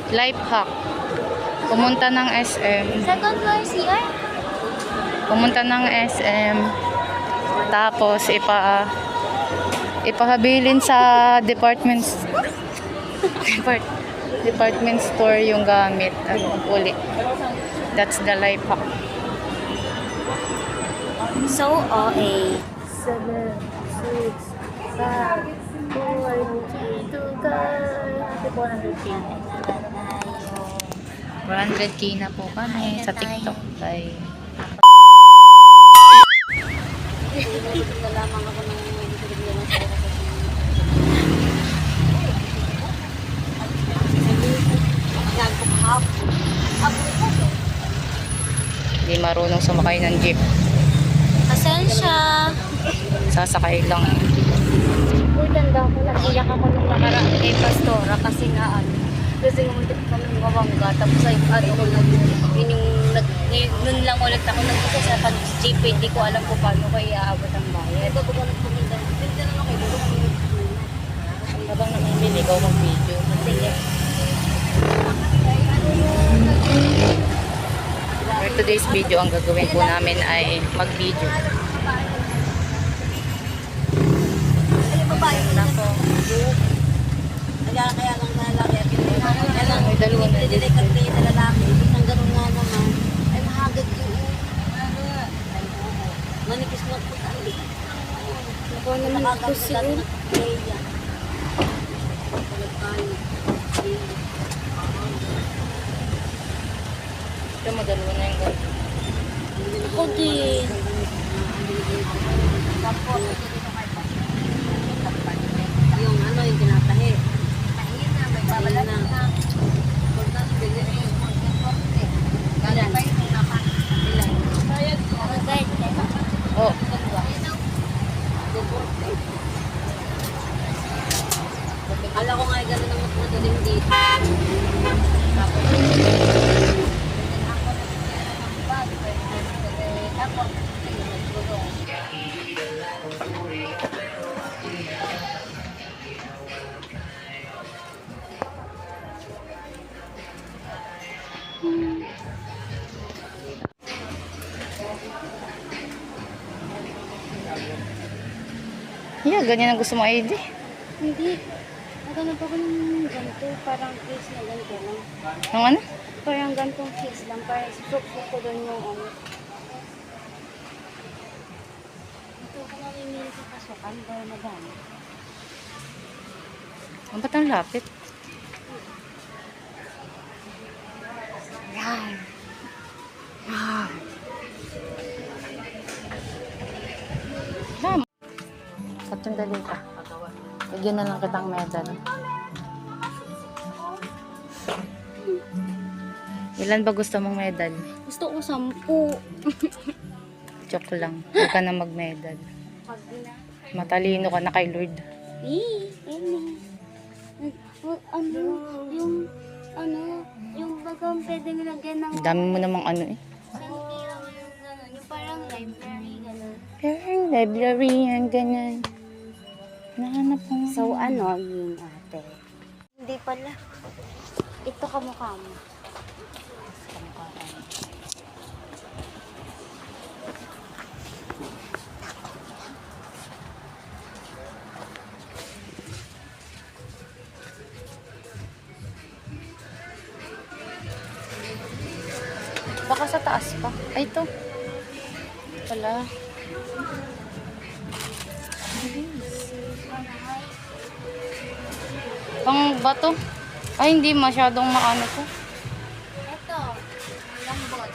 Life hack. Pumunta ng SM. Second floor CR? Pumunta ng SM. Tapos ipahabilin sa department store yung gamit. Uli. That's the life hack. So, OA. 7, 6, 5, 4, 3, 2, go! Happy 400K. 400k na po kami sa TikTok. Bye. Lamang ako ng Hindi marunong sumakay ng jeep. Pasensya. Sasakay lang. Uy, tanda ko, nag-iyak ako nung nakaraan kay Pastora kasi nga kasi ulit kami mabangga. Tapos ay yun yung nun lang ulit ako nagkita sa pag-GP. Hindi ko alam kung paano ko iaabot ang bayad. Habang namimili, ikaw mag-video. Sige. For today's video, ang gagawin po namin ay mag-video. Babae na po. Kaya lang na lalaki. Kaya lang, May dalawa na hindi dito. kayo na lalaki. Isang ganun nga naman. Ay, mahagad yun. Manipis na po tayo. Nakuha naman po siya. Ito mo, dalawa na yung gagawin. Ako din. Yung ano, yung tinatahi. Babala na. Oh, Ala ko nga gano'n ang matulim dito. Tapos, yeah, ganyan ang gusto mo, ID. hindi. Nagano pa ko ng ganito, parang case na ganito lang. Ang ano? Parang ganitong case lang, parang susuk ko doon yung ano. Ito ko mamimili sa pasukan, para madami. Ang ba't ang lapit? Yan. Dami. Katundali ka. Bigyan na lang kitang medal. Ilan ba gusto mong medal? Gusto ko 10. Joke lang. Huwag ka na mag-medal. Pag na. Matalino ka na kay Lord. Yung bagang pwede nilagyan ng Ang dami mo namang ano eh. yung parang library, gano'n. Parang library, ang ganyan. Nahanap ko. So, yun ate? Hindi pala. Ito kamukha mo. Baka sa taas pa. Ay, ito. Wala. Pang bato. Ay, hindi masyadong maano to. Ito. Lambot.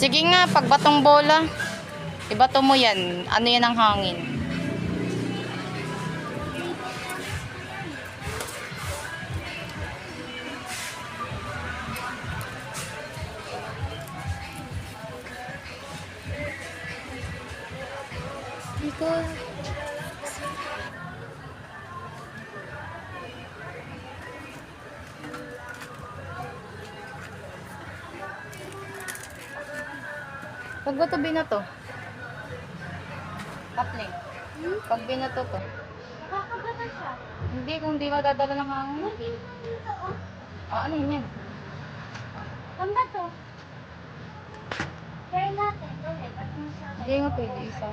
Sige nga, pag batong bola, ibato mo yan. Ano yan ang hangin? Ikaw. Pag ba ito binato? Kapling. Pag binato to. Kakagana siya. Hindi, kung di madadala ng hangin. Ano yun? Saan ba to? Try natin. Ulit. At masyado. Hindi nga pwede isa.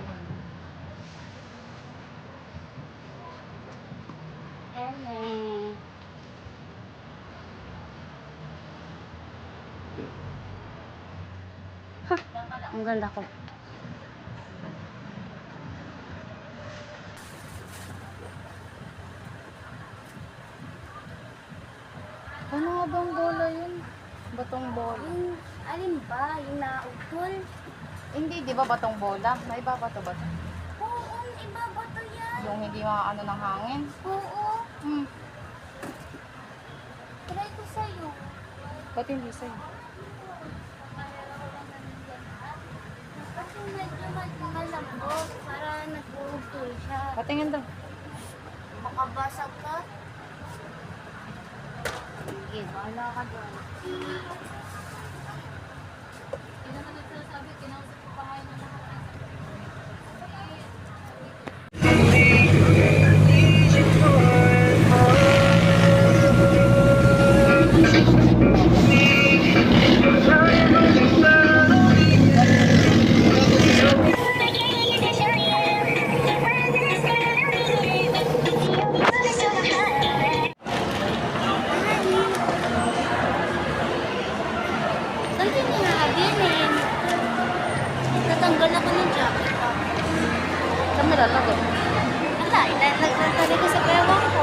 Ang ganda ko. Ano nga bang bola yun? Batong bola. Yung, alin ba? Yung nautol? Hindi, di ba batong bola? May iba ba ito ba? Oo, iba ba to yan? Yung hindi maano ng hangin? Oo. Hmm. Try ko sa'yo. Ba't hindi sa'yo? Kasi medyo malambot. Para nag-uutol siya. Patingin daw. Makabasag ka? Sige, bahala ka doon. Saan din nakabilin? Natanggal ako ng jacket ko. Saan may lalagay? Wala, ilalagay ko sa bewang ko.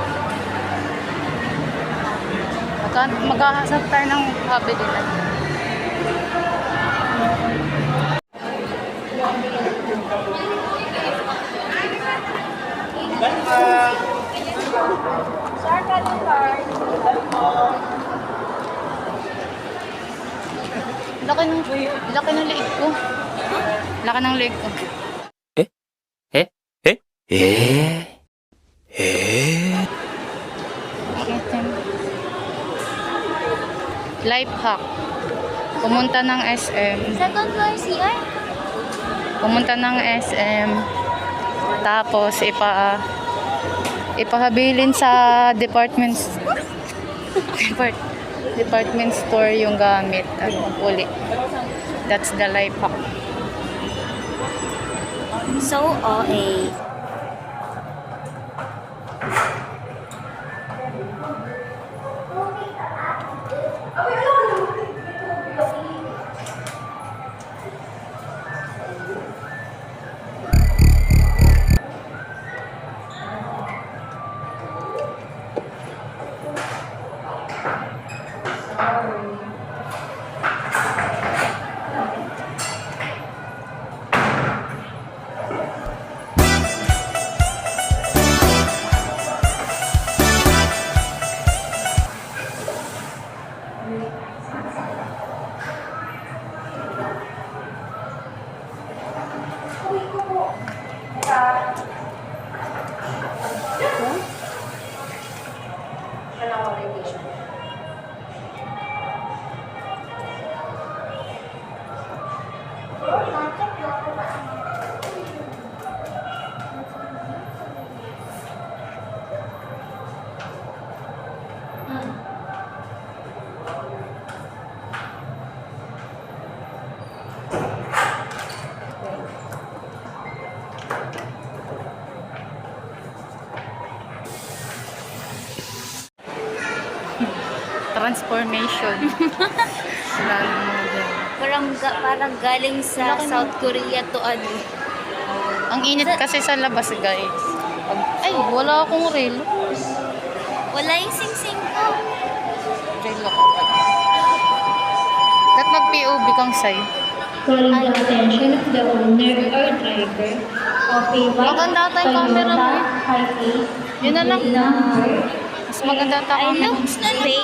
Maghahasap tayo ng habilinan. Laki ng liig ko. Laki ng liig ko. Item. Life hack. Pumunta ng SM. Second floor CR? Pumunta ng SM. Tapos ipahabilin sa department store yung gamit. Uli. That's the life hack. So, OA. Transformation. Lalo mo dyan. Parang galing sa Laki South Korea to ano. Ang init kasi sa labas, guys. Ay, wala akong relo. Wala yung sing-sing ko. Relo ko pa. Ba't mag-POV kang sa'yo? Calling the attention of the owner or driver of a white Maganda ata yung camera mo eh. Hiace Yun na lang. number Mas maganda ata I camera. looks na rin.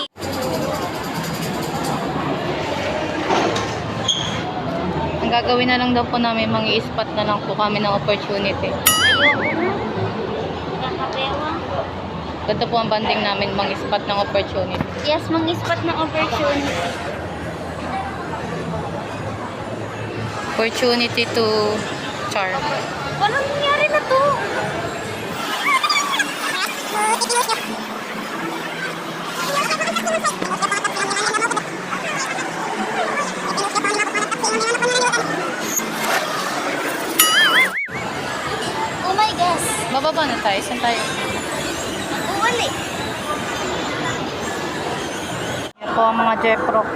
Ang gagawin na lang daw po namin, mangi-spot na lang po kami ng opportunity. Ayoko na. Nakakabewang. Ganito po ang banding namin, mangi-spot ng opportunity. Yes, mang-spot ng opportunity. Opportunity to charm. Paano nangyari na to? Thank you. Paano tayo? Saan tayo? Uli! Yan po ang mga Jeprox.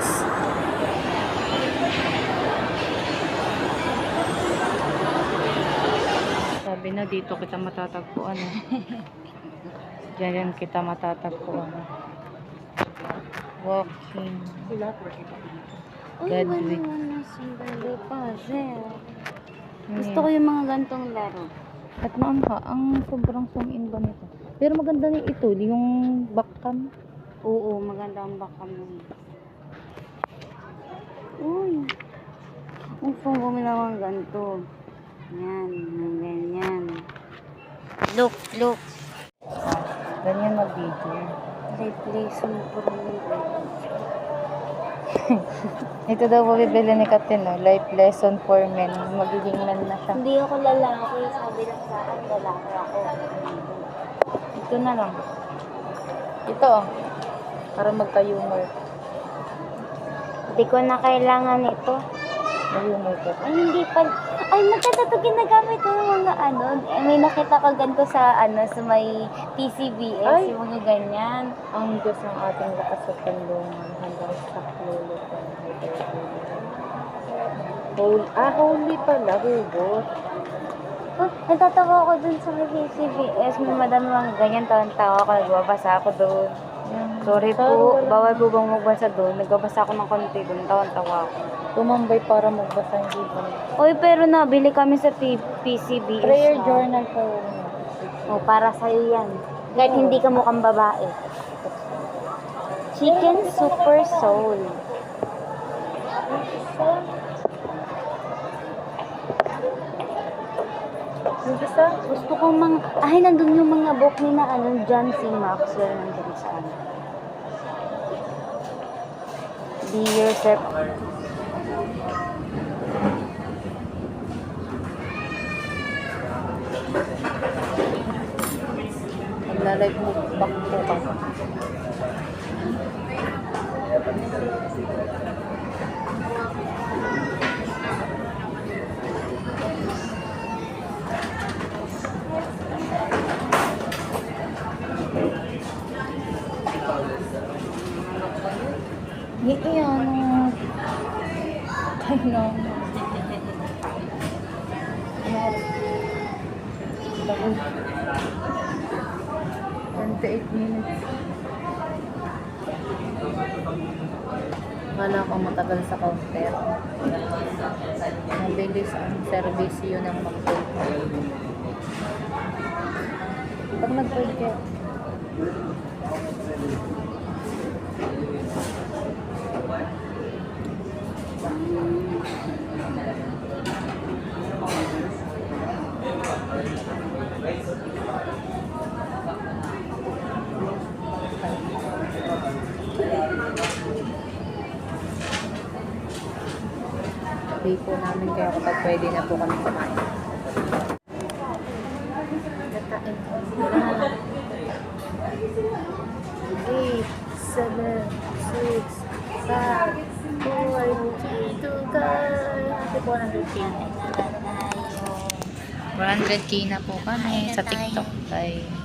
Sabi na dito kita matatagpuan. Diyan kita matatagpuan. Walking. Uy, Godwit. wala sandali pa, Zel. Gusto ko yung mga gantong laro. At maangka, ang sobrang zoom in ba nito? Pero maganda na ito, yung backcam. Oo, maganda ang baka mo. Uy. Gusto ko naman ganito. Yan, ganyan. Look, look. Ganyan mag-video. Replace mo po rin. Ito daw po bibili ni Katino, life lesson for men. Magiging men na siya. Hindi ako lalaki. Sabi lang sa akin, lalaki ako. Ito na lang. Ito oh. Para magka-humor. Hindi ko na kailangan ito. May humor ko. Ay, hindi pa. Ay, maganda ito ginagamit ko ng mga ano. May nakita ko ganito sa sa may PCBS. Ay. Yung mga ganyan. Ang Diyos ng ating lakas at kanlungan hanggang sa klulo ko. Holy pala, hugot. Oh, natatawa ako dun sa may PCBS. May madami mga ganyan. Tawa ako. Nagbabasa ako doon. Sorry po. Bawal po bang magbasa doon? Nagbabasa ako ng konti doon. Tawan-tawa ako. Tumambay para magbasa ng libro. Uy, pero nabili kami sa PCBS. Prayer na. journal pa yun. Oh, para sa'yo yan. Kahit hindi ka mukhang babae. Chicken Super Soul. Yung isa? Gusto ko ay, nandun yung mga book ni na John C. Maxwell nandun sa ano. Be yourself. Magla-live mo back po ka. Yan. Ay, no. 28 minutes. Wala akong matagal sa counter. Mabilis ang servisyo ng McDo. Pag nag-forget. Pay po namin kaya kapag pwede na po kami kumain. 8, 7, 6, 5, 4, 3, 2, guys. Happy 400k. 400k na po kami sa TikTok. Bye.